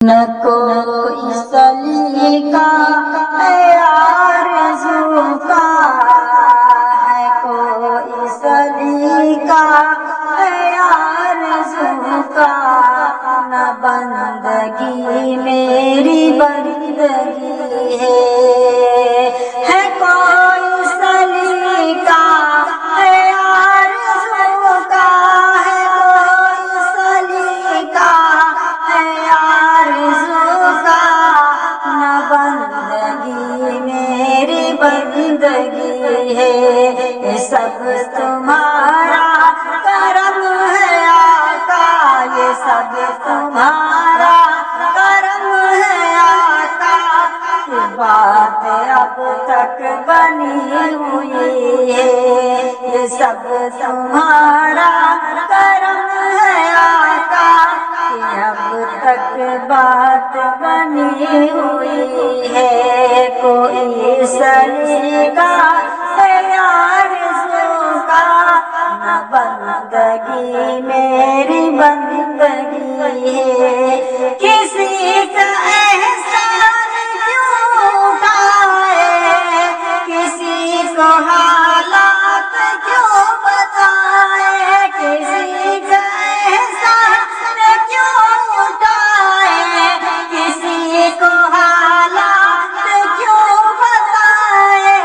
نہ کوئی سلیقہ ہے آرزو کا، ہے کوئی سلیقہ ہے آرزو کا، نہ بندگی میری بندگی ہے کوئی سلیقہ ہے آرزو کا، ہے کوئی سلیقہ ہے آرزو کا، نہ بندگی میری بندگی ہے، یہ سب تمہارا کرم ہے آقا، یہ سب تمہارا کرم ہے آقا، یہ بات اب تک بنی ہوئی ہے، یہ سب تمہارا کرم ہے آقا، یہ اب تک بات بنی ہوئی ہے، کوئی سلیقہ ہے آرزو کا، نہ بندگی میری بندگی ہے، کسی کا احسان کیوں اٹھائے، کسی کو حالات کیوں بتائے، کسی کا احسان کیوں اٹھائے، کسی کو حالات کیوں بتائے،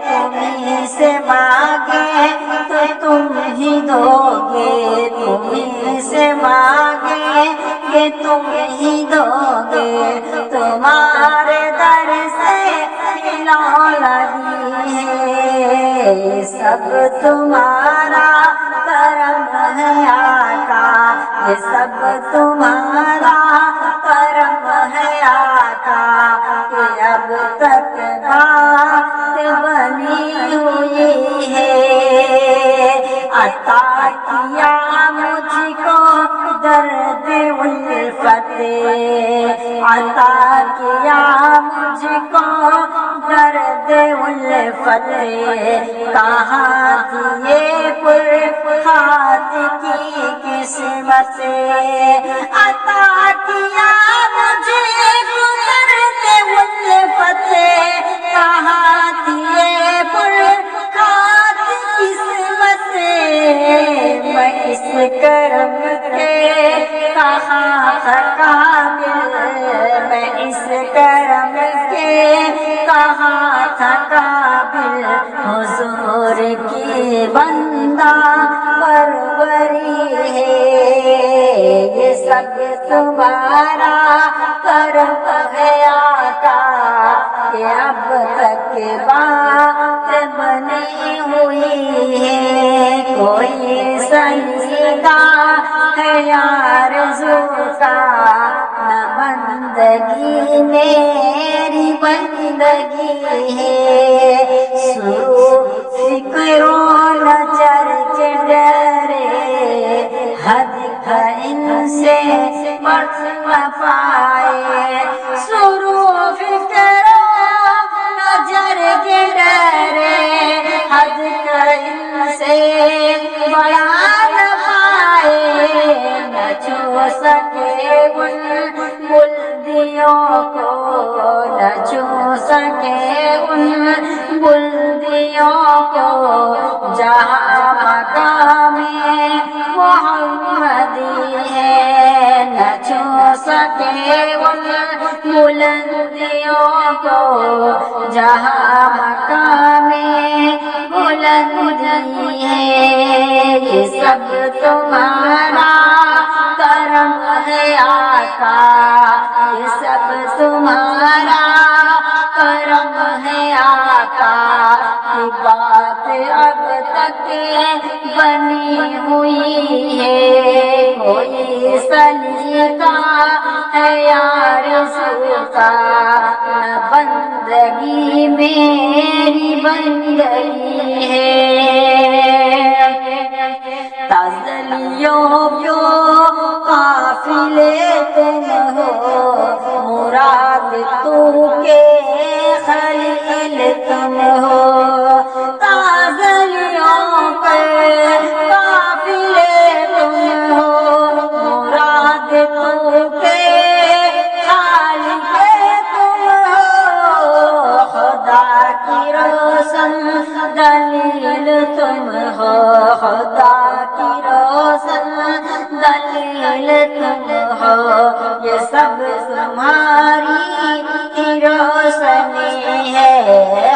تمہیں سے مانگے تو تم ہی دو گے، تمہیں سے مانگے کہ تم ہی دو گے، تمہارے در سے ملو لگی ہے، یہ سب تمہارا کرم ہے آقا، یہ سب تمہارا کرم ہے آقا، کہ اب تک بات بنی ہوئی ہے، عطا کیا مجھ کو درد الفت، عطا کیا مجھ کو درد الفت، کہاں تھی یہ پرخات کی قسمت، عطا کیا مجھے کو درد الفت، کہاں تھی یہ پرخات قسمت، میں اس کرم کے کہاں تھا قابل، میں اس کرم کے کہاں تھا قابل، حضور کی بندہ پروری ہے، یہ سب تمہارا کرم ہے آقا، کہ اب تک بات بنی ہوئی ہے، کوئی سلیقہ ہے آرزو کا، نہ بندگی میری بندگی ہے، شروع فکر و نظر کے ڈرے، حد کا ان سے بڑھ نہ پائے، شروع فکر و نظر کے ڈرے، حد کا ان سے بڑھا نہ پائے، نہ چھو سکے ان بلندیوں کو، نہ چھو سکے ان بلندیوں کو، جہاں مقام محمدی ہے، نہ چھو سکے ان بلندیوں کو، جہاں مقام بلندی ہے، یہ سب تمہارا کرم ہے آقا، یہ سب تمہارا کرم ہے آقا، کی بات اب تک بنی ہوئی ہے، کوئی سلیقہ ہے آرزو کا، نہ بندگی میری بندگی ہے، تازلیوں کیوں قافلے تم ہو، مراد تو کے خلیل تم ہو، تازلیوں کے قافلے تم ہو، مراد تو کے یہ سب تمہاری روشنی ہے،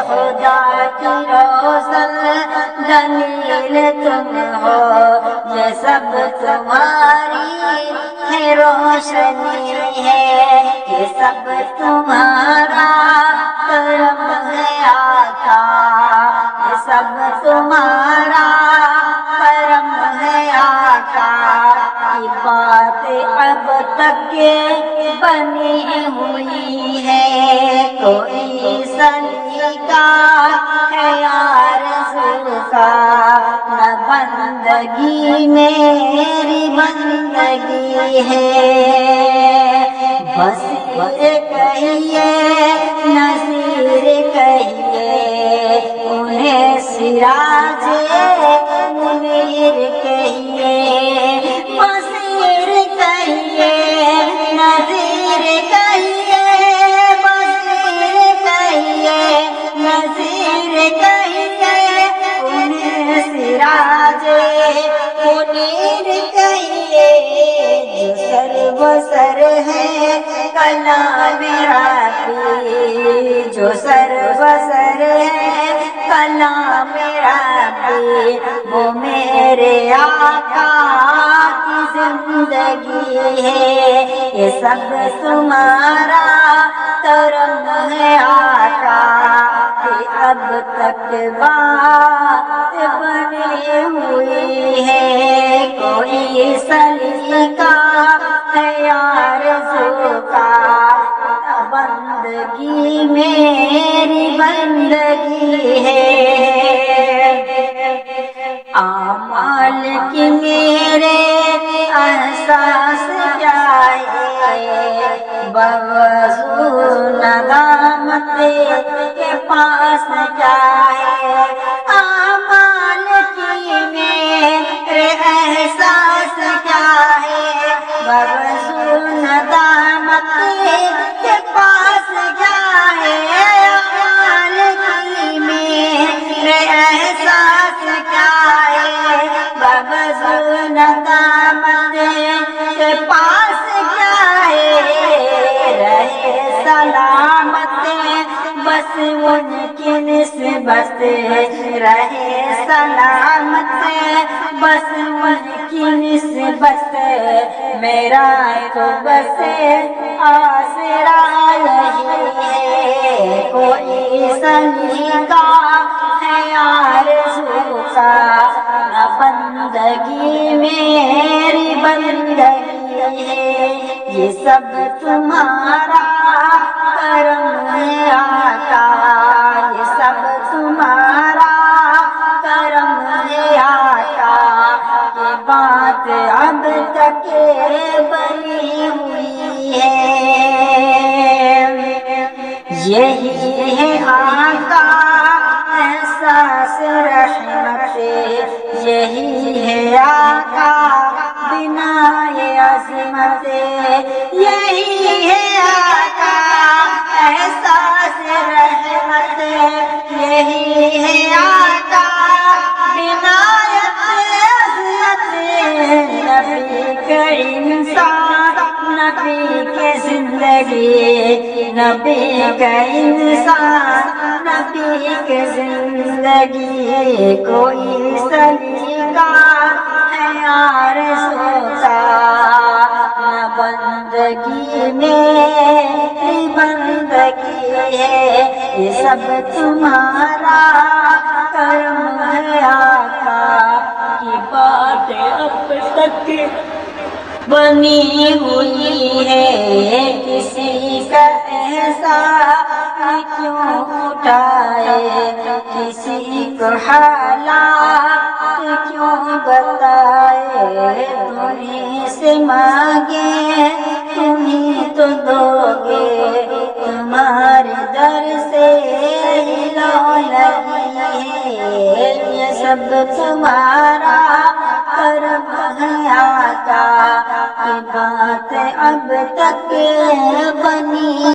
خدا کی روشن دلیل تم ہو، یہ سب تمہاری روشنی ہے، یہ سب تمہارا کرم ہے آقا، یہ سب تمہارا کرم ہے آقا، کی بات اب تک بنی ہوئی ہے، کوئی سلیقہ ہے آرزو کا، نہ بندگی میری بندگی ہے، بس کہیے نذیر کہیے، انہیں سراج منیر کہیے، بصیر کہیے نذیر کہیے، بصیر کہیے نذیر کہیے، انہیں سراج منیر کہیے، جو سر بسر ہے کلام ربی، جو سر بسر ہے کلام ربی، وہ میرے آقا کی زندگی ہے، یہ سب تمہارا کرم ہے آقا، کہ اب تک بات بنی ہوئی ہے، کوئی سلیقہ ہے آرزو کا، بندگی میری بندگی ہے، اعمال کی میرے احساس کیا ہے، بوضو ندامت کے پاس کیا ہے، اعمال کی میرے احساس کیا ہے، بوضو ندامت کے پاس کیا ہے، اعمال کی میرے احساس کیا ہے، بوضو ندامت کے پاس کیا ہے، رہے سلامت بس ان کی نسبت، رہے سلامت بس ان کی نسبت، میرا تو بس آسرا یہی ہے، کوئی سلیقہ ہے آرزو کا، نہ بندگی میری بندگی ہے، یہ سب تمہارا کرم ہے آقا، یہ سب تمہارا کرم ہے آقا، یہ بات اب تک بنی ہوئی ہے، یہی ہے آقا احساس رحمت، یہی ہے آقا بنائے عظمت، یہی ہے آقا احساس رحمت، یہی ہے آقا بنایت عظمت، نبی کا انسان نبی کی زندگی، نبی کا انسان نبی کی زندگی، کوئی سلیقہ ہے آرزو کا، نہ بندگی میری بندگی ہے، یہ سب تمہارا کرم ہے آقا، کی بات اب تک بنی ہوئی ہے، کسی کا احساس کیوں اٹھائے، کسی کو حالات کیوں بتائے، تمہیں سے مانگے تمہیں تو دو گے، تمہارے در سے لو لگی ہے، یہ سب تمہارا کرم ہے آقا، کی بات اب تک